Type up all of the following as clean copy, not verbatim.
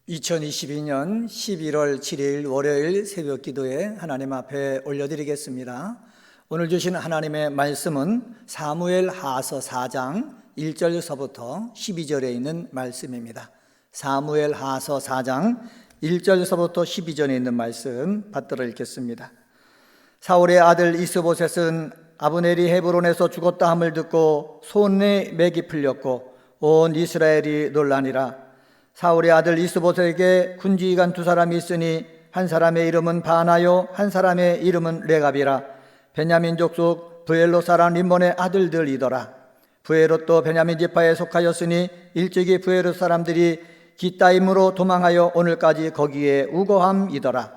2022년 11월 7일 월요일 새벽 기도에 하나님 앞에 올려드리겠습니다. 오늘 주신 하나님의 말씀은 사무엘 하서 4장 1절서부터 12절에 있는 말씀입니다. 사무엘 하서 4장 1절서부터 12절에 있는 말씀 받들어 읽겠습니다. 사울의 아들 이스보셋은 아브넬이 헤브론에서 죽었다 함을 듣고 손에 맥이 풀렸고 온 이스라엘이 놀라니라. 사울의 아들 이스보셋에게 군지기관 두 사람이 있으니 한 사람의 이름은 바나요 한 사람의 이름은 레갑이라. 베냐민 족속 브엘롯 사람 림몬의 아들들이더라. 브엘롯도 베냐민 지파에 속하였으니 일찍이 브엘롯 사람들이 기타임으로 도망하여 오늘까지 거기에 우거함이더라.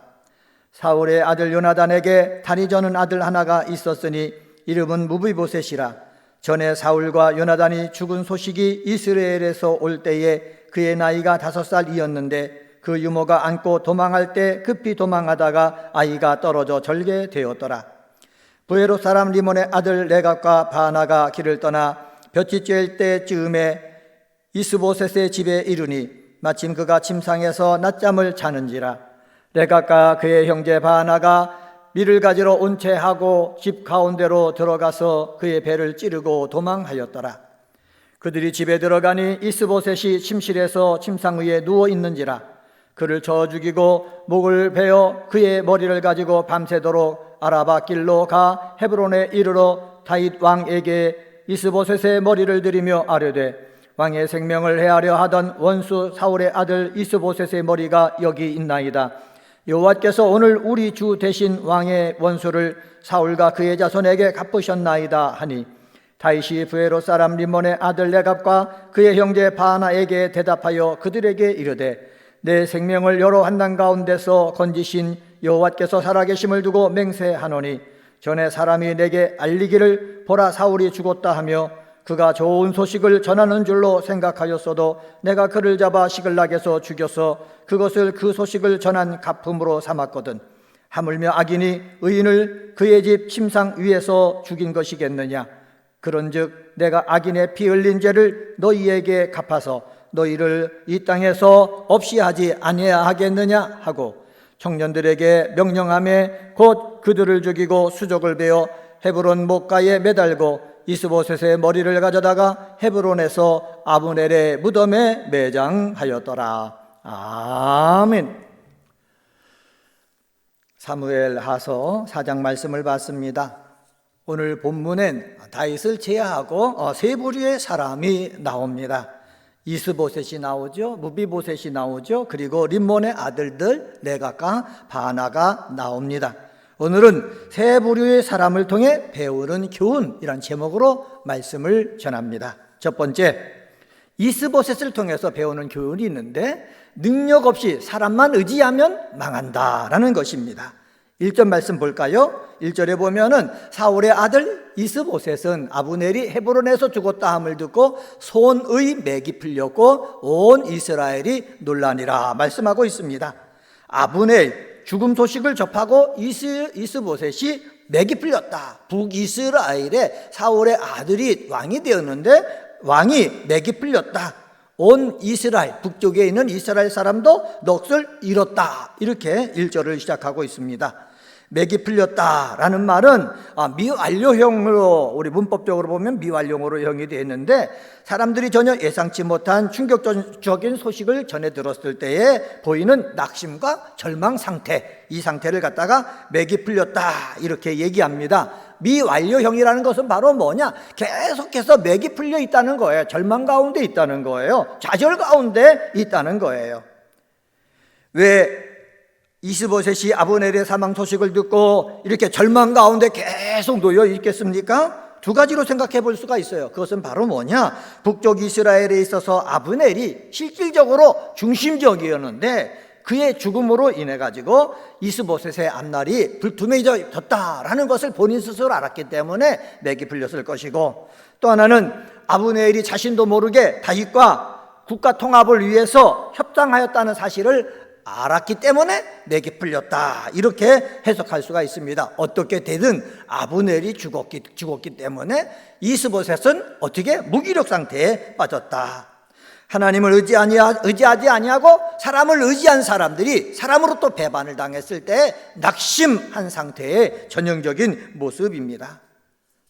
사울의 아들 요나단에게 다리 저는 아들 하나가 있었으니 이름은 무비보셋이라. 전에 사울과 요나단이 죽은 소식이 이스라엘에서 올 때에 그의 나이가 5살이었는데 그 유모가 안고 도망할 때 급히 도망하다가 아이가 떨어져 절게 되었더라. 브에롯 사람 리몬의 아들 레갑과 바나가 길을 떠나 볕이 쬐을 때쯤에 이스보셋의 집에 이르니 마침 그가 침상에서 낮잠을 자는지라. 레갑과 그의 형제 바나가 밀을 가지러 온 채 하고 집 가운데로 들어가서 그의 배를 찌르고 도망하였더라. 그들이 집에 들어가니 이스보셋이 침실에서 침상 위에 누워 있는지라. 그를 쳐 죽이고 목을 베어 그의 머리를 가지고 밤새도록 아라바 길로 가 헤브론에 이르러 다윗 왕에게 이스보셋의 머리를 들이며 아뢰되 왕의 생명을 해하려 하던 원수 사울의 아들 이스보셋의 머리가 여기 있나이다. 여호와께서 오늘 우리 주 대신 왕의 원수를 사울과 그의 자손에게 갚으셨나이다 하니 다윗이 브에롯 사람 림몬의 아들 레갑과 그의 형제 바나에게 대답하여 그들에게 이르되 내 생명을 여러 환난 가운데서 건지신 여호와께서 살아계심을 두고 맹세하노니 전에 사람이 내게 알리기를 보라 사울이 죽었다 하며 그가 좋은 소식을 전하는 줄로 생각하였어도 내가 그를 잡아 시글락에서 죽여서 그것을 그 소식을 전한 갚음으로 삼았거든. 하물며 악인이 의인을 그의 집 침상 위에서 죽인 것이겠느냐. 그런즉 내가 악인의 피 흘린 죄를 너희에게 갚아서 너희를 이 땅에서 없이 하지 아니해야 하겠느냐 하고 청년들에게 명령하며 곧 그들을 죽이고 수족을 베어 헤브론 목가에 매달고 이스보셋의 머리를 가져다가 헤브론에서 아브넬의 무덤에 매장하였더라. 아멘. 사무엘 하서 4장 말씀을 봤습니다. 오늘 본문엔 다윗을 제외하고 세 부류의 사람이 나옵니다. 이스보셋이 나오죠, 무비보셋이 나오죠, 그리고 림몬의 아들들 레갑과 바나가 나옵니다. 오늘은 세 부류의 사람을 통해 배우는 교훈이란 제목으로 말씀을 전합니다. 첫 번째, 이스보셋을 통해서 배우는 교훈이 있는데 능력 없이 사람만 의지하면 망한다라는 것입니다. 1절 말씀 볼까요? 1절에 보면은 사울의 아들 이스보셋은 아브넬이 헤브론에서 죽었다 함을 듣고 손의 맥이 풀렸고 온 이스라엘이 놀라니라 말씀하고 있습니다. 아브넬 죽음 소식을 접하고 이스보셋이 맥이 풀렸다. 북이스라엘에 사울의 아들이 왕이 되었는데 왕이 맥이 풀렸다. 온 이스라엘, 북쪽에 있는 이스라엘 사람도 넋을 잃었다. 이렇게 1절을 시작하고 있습니다. 맥이 풀렸다라는 말은 미완료형으로, 우리 문법적으로 보면 미완료형으로 되어 있는데 사람들이 전혀 예상치 못한 충격적인 소식을 전해 들었을 때에 보이는 낙심과 절망 상태, 이 상태를 갖다가 맥이 풀렸다 이렇게 얘기합니다. 미완료형이라는 것은 바로 뭐냐? 계속해서 맥이 풀려 있다는 거예요. 절망 가운데 있다는 거예요. 좌절 가운데 있다는 거예요. 왜 이스보셋이 아브넬의 사망 소식을 듣고 이렇게 절망 가운데 계속 놓여 있겠습니까? 두 가지로 생각해 볼 수가 있어요. 그것은 바로 뭐냐? 북쪽 이스라엘에 있어서 아브넬이 실질적으로 중심적이었는데 그의 죽음으로 인해 가지고 이스보셋의 앞날이 불투명해졌다라는 것을 본인 스스로 알았기 때문에 맥이 풀렸을 것이고, 또 하나는 아브넬이 자신도 모르게 다윗과 국가 통합을 위해서 협상하였다는 사실을 알았기 때문에 맥이 풀렸다 이렇게 해석할 수가 있습니다. 어떻게 되든 아브넬이 죽었기 때문에 이스보셋은 어떻게 무기력 상태에 빠졌다. 하나님을 의지하지 아니하고 사람을 의지한 사람들이 사람으로 또 배반을 당했을 때 낙심한 상태의 전형적인 모습입니다.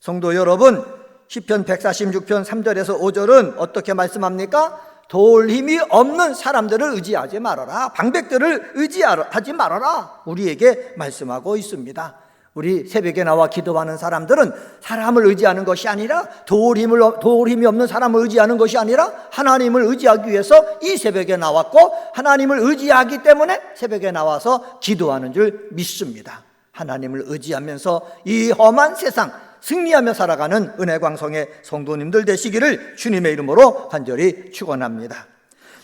성도 여러분, 시편 146편 3절에서 5절은 어떻게 말씀합니까? 도울 힘이 없는 사람들을 의지하지 말아라, 방백들을 의지하지 말아라, 우리에게 말씀하고 있습니다. 우리 새벽에 나와 기도하는 사람들은 사람을 의지하는 것이 아니라 도울 힘이 없는 사람을 의지하는 것이 아니라 하나님을 의지하기 위해서 이 새벽에 나왔고 하나님을 의지하기 때문에 새벽에 나와서 기도하는 줄 믿습니다. 하나님을 의지하면서 이 험한 세상 승리하며 살아가는 은혜광성의 성도님들 되시기를 주님의 이름으로 간절히 축원합니다.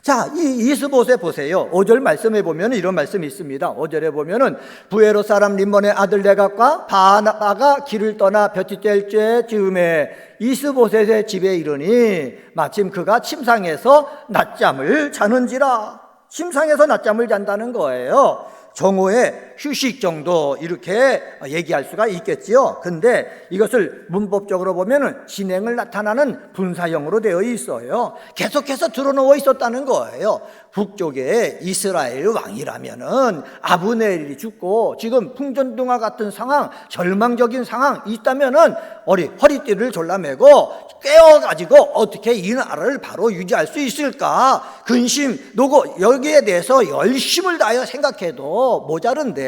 자, 이 이스보셋 보세요. 5절 말씀에 보면 이런 말씀이 있습니다. 5절에 보면은 부에롯 사람 림몬의 아들 네갑과 바나바가 길을 떠나 볕이 쬐 즈음에 이스보셋의 집에 이르니 마침 그가 침상에서 낮잠을 자는지라. 침상에서 낮잠을 잔다는 거예요. 정오의 휴식 정도 이렇게 얘기할 수가 있겠지요. 근데 이것을 문법적으로 보면은 진행을 나타나는 분사형으로 되어 있어요. 계속해서 드러누워 있었다는 거예요. 북쪽에 이스라엘 왕이라면은 아브넬이 죽고 지금 풍전등화 같은 상황, 절망적인 상황 있다면은 허리띠를 졸라매고 깨어가지고 어떻게 이 나라를 바로 유지할 수 있을까 근심, 노고 여기에 대해서 열심을 다하여 생각해도 모자른데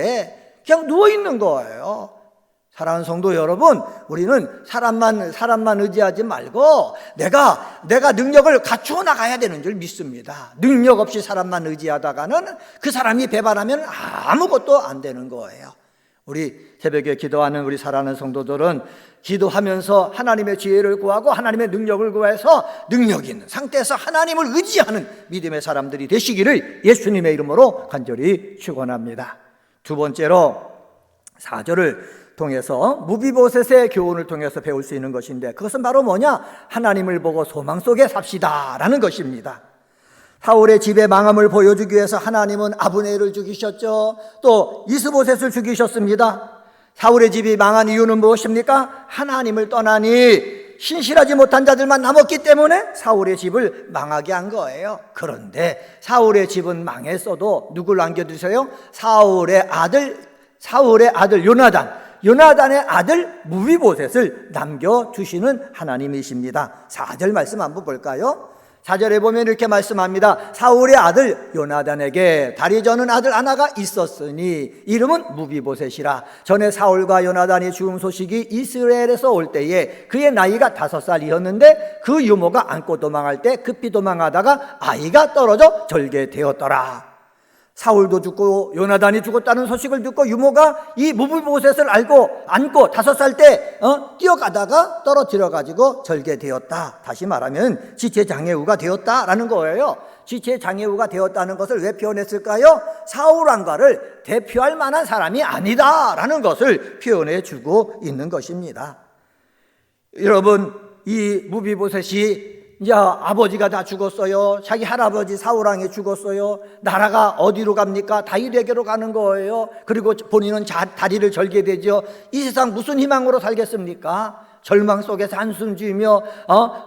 그냥 누워있는 거예요. 사랑하는 성도 여러분, 우리는 사람만 의지하지 말고 내가 능력을 갖추어 나가야 되는 줄 믿습니다. 능력 없이 사람만 의지하다가는 그 사람이 배반하면 아무것도 안 되는 거예요. 우리 새벽에 기도하는 우리 사랑하는 성도들은 기도하면서 하나님의 지혜를 구하고 하나님의 능력을 구해서 능력 있는 상태에서 하나님을 의지하는 믿음의 사람들이 되시기를 예수님의 이름으로 간절히 축원합니다. 두 번째로 4절을 통해서 무비보셋의 교훈을 통해서 배울 수 있는 것인데 그것은 바로 뭐냐? 하나님을 보고 소망 속에 삽시다 라는 것입니다. 사울의 집의 망함을 보여주기 위해서 하나님은 아브넬을 죽이셨죠. 또 이스보셋을 죽이셨습니다. 사울의 집이 망한 이유는 무엇입니까? 하나님을 떠나니 신실하지 못한 자들만 남았기 때문에 사울의 집을 망하게 한 거예요. 그런데 사울의 집은 망했어도 누굴 남겨두세요? 사울의 아들 요나단의 아들 무비보셋을 남겨두시는 하나님이십니다. 4절 말씀 한번 볼까요? 4절에 보면 이렇게 말씀합니다. 사울의 아들 요나단에게 다리 저는 아들 하나가 있었으니 이름은 무비보셋이라. 전에 사울과 요나단이 죽음 소식이 이스라엘에서 올 때에 그의 나이가 5살이었는데 그 유모가 안고 도망할 때 급히 도망하다가 아이가 떨어져 절개되었더라. 사울도 죽고 요나단이 죽었다는 소식을 듣고 유모가 이 무비보셋을 안고 5살 때 뛰어가다가 떨어뜨려가지고 절개되었다. 다시 말하면 지체장애우가 되었다라는 거예요. 지체장애우가 되었다는 것을 왜 표현했을까요? 사울 왕가를 대표할 만한 사람이 아니다라는 것을 표현해 주고 있는 것입니다. 여러분, 이 무비보셋이 이제 아버지가 다 죽었어요. 자기 할아버지 사울왕이 죽었어요. 나라가 어디로 갑니까? 다윗에게로 가는 거예요. 그리고 본인은 다리를 절개되죠. 이 세상 무슨 희망으로 살겠습니까? 절망 속에서 한숨 지으며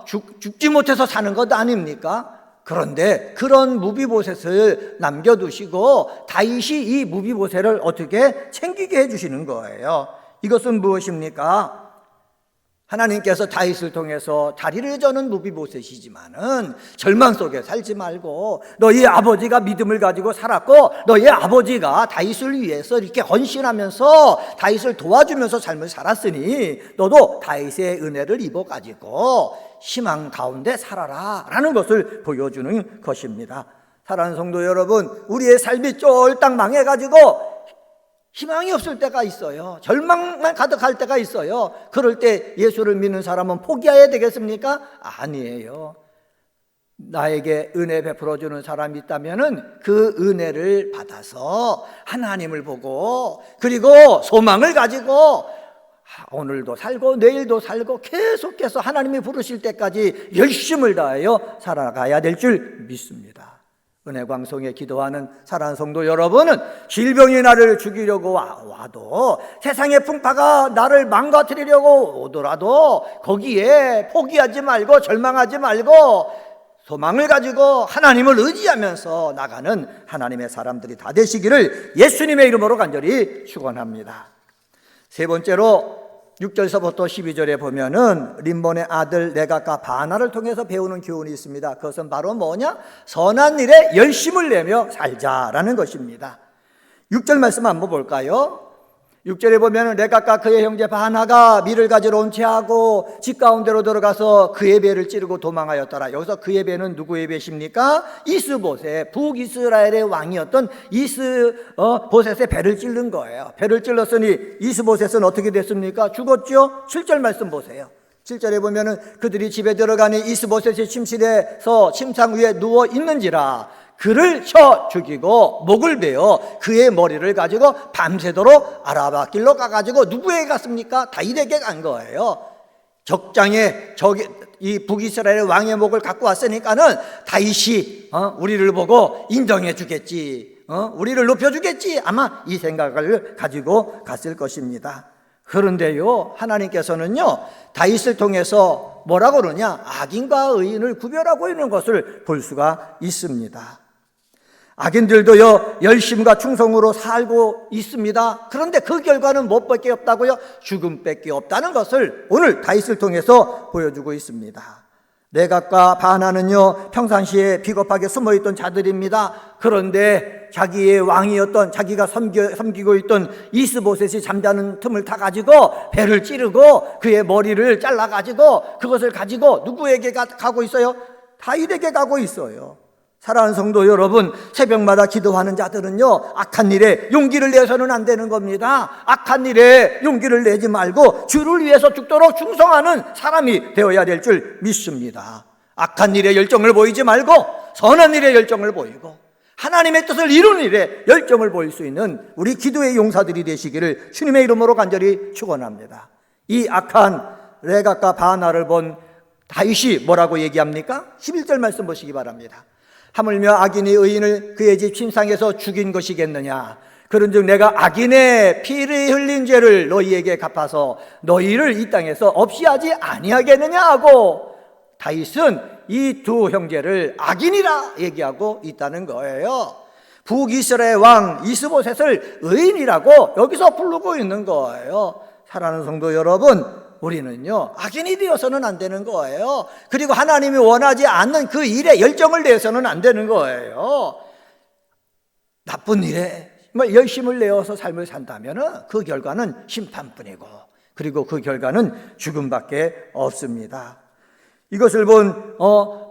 죽지 못해서 사는 것 아닙니까? 그런데 그런 무비보셋을 남겨두시고 다윗이 이 무비보셋을 어떻게 챙기게 해주시는 거예요. 이것은 무엇입니까? 하나님께서 다윗을 통해서 다리를 저는 무비보셋이지만은 절망 속에 살지 말고 너희 아버지가 믿음을 가지고 살았고 너희 아버지가 다윗을 위해서 이렇게 헌신하면서 다윗을 도와주면서 삶을 살았으니 너도 다윗의 은혜를 입어가지고 희망 가운데 살아라 라는 것을 보여주는 것입니다. 사랑하는 성도 여러분, 우리의 삶이 쫄딱 망해가지고 희망이 없을 때가 있어요. 절망만 가득할 때가 있어요. 그럴 때 예수를 믿는 사람은 포기해야 되겠습니까? 아니에요. 나에게 은혜 베풀어주는 사람이 있다면 그 은혜를 받아서 하나님을 보고 그리고 소망을 가지고 오늘도 살고 내일도 살고 계속해서 하나님이 부르실 때까지 열심을 다하여 살아가야 될 줄 믿습니다. 은혜광성에 기도하는 사랑하는 성도 여러분은 질병이 나를 죽이려고 와도 세상의 풍파가 나를 망가뜨리려고 오더라도 거기에 포기하지 말고 절망하지 말고 소망을 가지고 하나님을 의지하면서 나가는 하나님의 사람들이 다 되시기를 예수님의 이름으로 간절히 축원합니다. 세 번째로 6절서부터 12절에 보면은 림몬의 아들 레갑과 바나를 통해서 배우는 교훈이 있습니다. 그것은 바로 뭐냐? 선한 일에 열심을 내며 살자라는 것입니다. 6절 말씀 한번 볼까요? 6절에 보면 레갑과 그의 형제 바나가 밀을 가지러 온 채하고 집 가운데로 들어가서 그의 배를 찌르고 도망하였더라. 여기서 그의 배는 누구의 배십니까? 이스보셋, 북이스라엘의 왕이었던 이스보셋의 배를 찌른 거예요. 배를 찔렀으니 이스보셋은 어떻게 됐습니까? 죽었죠? 7절 말씀 보세요. 7절에 보면은 그들이 집에 들어가니 이스보셋이 침실에서 침상 위에 누워 있는지라 그를 쳐 죽이고 목을 베어 그의 머리를 가지고 밤새도록 아라바 길로 가가지고 누구에게 갔습니까? 다윗에게 간 거예요. 적장에 이 북이스라엘 왕의 목을 갖고 왔으니까는 다윗이 우리를 보고 인정해 주겠지, 우리를 높여 주겠지, 아마 이 생각을 가지고 갔을 것입니다. 그런데요, 하나님께서는요 다윗을 통해서 뭐라고 그러냐? 악인과 의인을 구별하고 있는 것을 볼 수가 있습니다. 악인들도요 열심과 충성으로 살고 있습니다. 그런데 그 결과는 무엇밖에 없다고요? 죽음밖에 없다는 것을 오늘 다윗을 통해서 보여주고 있습니다. 레갑과 바나는요 평상시에 비겁하게 숨어있던 자들입니다. 그런데 자기의 왕이었던, 자기가 섬기고 있던 이스보셋이 잠자는 틈을 타가지고 배를 찌르고 그의 머리를 잘라가지고 그것을 가지고 누구에게 가고 있어요? 다윗에게 가고 있어요. 사랑하는 성도 여러분, 새벽마다 기도하는 자들은요 악한 일에 용기를 내서는 안 되는 겁니다. 악한 일에 용기를 내지 말고 주를 위해서 죽도록 충성하는 사람이 되어야 될 줄 믿습니다. 악한 일에 열정을 보이지 말고 선한 일에 열정을 보이고 하나님의 뜻을 이루는 일에 열정을 보일 수 있는 우리 기도의 용사들이 되시기를 주님의 이름으로 간절히 축원합니다. 이 악한 레갑과 바나를 본 다윗이 뭐라고 얘기합니까? 11절 말씀 보시기 바랍니다. 하물며 악인이 의인을 그의 집 침상에서 죽인 것이겠느냐? 그런즉 내가 악인의 피를 흘린 죄를 너희에게 갚아서 너희를 이 땅에서 없이 하지 아니하겠느냐 하고 다윗은 이 두 형제를 악인이라 얘기하고 있다는 거예요. 북이스라엘 왕 이스보셋을 의인이라고 여기서 부르고 있는 거예요. 사랑하는 성도 여러분, 우리는요 악인이 되어서는 안 되는 거예요. 그리고 하나님이 원하지 않는 그 일에 열정을 내서는 안 되는 거예요. 나쁜 일에 열심을 내어서 삶을 산다면 그 결과는 심판뿐이고 그리고 그 결과는 죽음밖에 없습니다. 이것을 본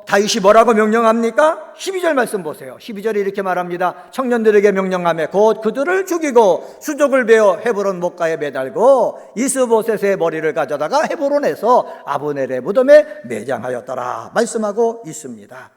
다윗이 뭐라고 명령합니까? 12절 말씀 보세요. 12절에 이렇게 말합니다. 청년들에게 명령하며 곧 그들을 죽이고 수족을 베어 헤브론 목가에 매달고 이스보셋의 머리를 가져다가 헤브론에서 아브넬의 무덤에 매장하였더라 말씀하고 있습니다.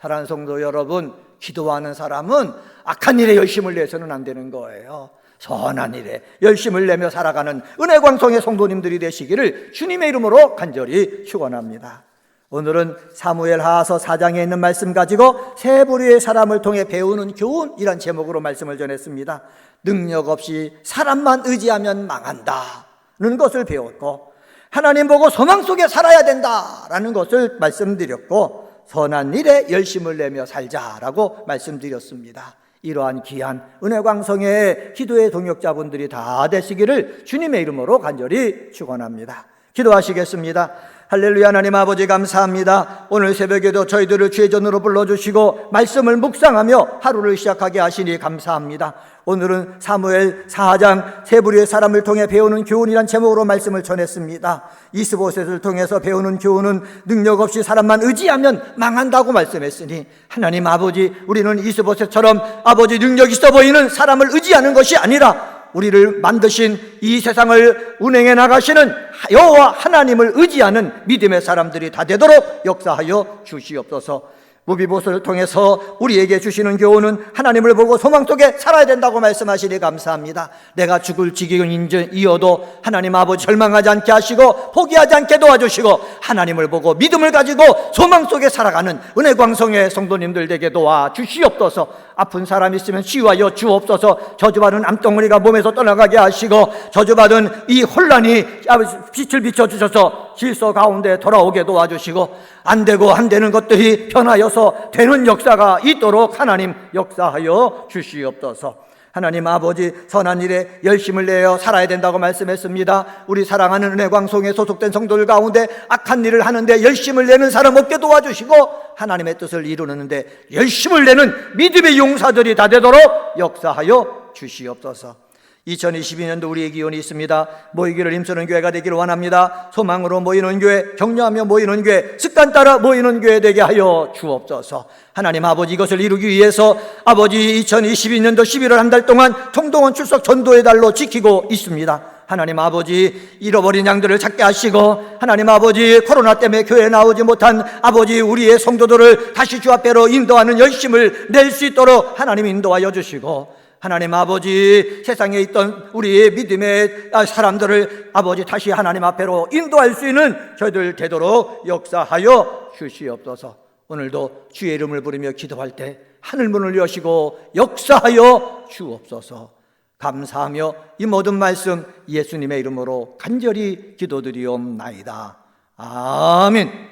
사랑하는 성도 여러분, 기도하는 사람은 악한 일에 열심을 내서는 안 되는 거예요. 선한 일에 열심을 내며 살아가는 은혜광성의 성도님들이 되시기를 주님의 이름으로 간절히 축원합니다. 오늘은 사무엘하서 4장에 있는 말씀 가지고 세 부류의 사람을 통해 배우는 교훈이란 제목으로 말씀을 전했습니다. 능력 없이 사람만 의지하면 망한다는 것을 배웠고, 하나님 보고 소망 속에 살아야 된다라는 것을 말씀드렸고, 선한 일에 열심을 내며 살자라고 말씀드렸습니다. 이러한 귀한 은혜광성의 기도의 동역자분들이 다 되시기를 주님의 이름으로 간절히 축원합니다. 기도하시겠습니다. 할렐루야. 하나님 아버지 감사합니다. 오늘 새벽에도 저희들을 주의 전으로 불러주시고 말씀을 묵상하며 하루를 시작하게 하시니 감사합니다. 오늘은 사무엘 4장 세 부류의 사람을 통해 배우는 교훈이란 제목으로 말씀을 전했습니다. 이스보셋을 통해서 배우는 교훈은 능력 없이 사람만 의지하면 망한다고 말씀했으니, 하나님 아버지, 우리는 이스보셋처럼 아버지 능력 있어 보이는 사람을 의지하는 것이 아니라 우리를 만드신 이 세상을 운행해 나가시는 여호와 하나님을 의지하는 믿음의 사람들이 다 되도록 역사하여 주시옵소서. 무비보스를 통해서 우리에게 주시는 교훈은 하나님을 보고 소망 속에 살아야 된다고 말씀하시니 감사합니다. 내가 죽을 지경이어도 하나님 아버지 절망하지 않게 하시고 포기하지 않게 도와주시고 하나님을 보고 믿음을 가지고 소망 속에 살아가는 은혜광성의 성도님들 되게 도와주시옵소서. 아픈 사람 있으면 치유하여 주옵소서. 저주받은 암덩어리가 몸에서 떠나가게 하시고 저주받은 이 혼란이 빛을 비춰주셔서 질서 가운데 돌아오게 도와주시고 안 되고 안 되는 것들이 변하여서 되는 역사가 있도록 하나님 역사하여 주시옵소서. 하나님 아버지, 선한 일에 열심을 내어 살아야 된다고 말씀했습니다. 우리 사랑하는 은혜광송에 소속된 성도들 가운데 악한 일을 하는데 열심을 내는 사람 없게 도와주시고 하나님의 뜻을 이루는데 열심을 내는 믿음의 용사들이 다 되도록 역사하여 주시옵소서. 2022년도 우리의 기원이 있습니다. 모이기를 힘쓰는 교회가 되기를 원합니다. 소망으로 모이는 교회, 격려하며 모이는 교회, 습관 따라 모이는 교회 되게 하여 주옵소서. 하나님 아버지, 이것을 이루기 위해서 아버지 2022년도 11월 한 달 동안 총동원 출석 전도의 달로 지키고 있습니다. 하나님 아버지, 잃어버린 양들을 찾게 하시고 하나님 아버지, 코로나 때문에 교회에 나오지 못한 아버지 우리의 성도들을 다시 주 앞에로 인도하는 열심을 낼 수 있도록 하나님 인도하여 주시고 하나님 아버지, 세상에 있던 우리의 믿음의 사람들을 아버지 다시 하나님 앞에로 인도할 수 있는 저희들 되도록 역사하여 주시옵소서. 오늘도 주의 이름을 부르며 기도할 때 하늘문을 여시고 역사하여 주옵소서. 감사하며 이 모든 말씀 예수님의 이름으로 간절히 기도드리옵나이다. 아멘.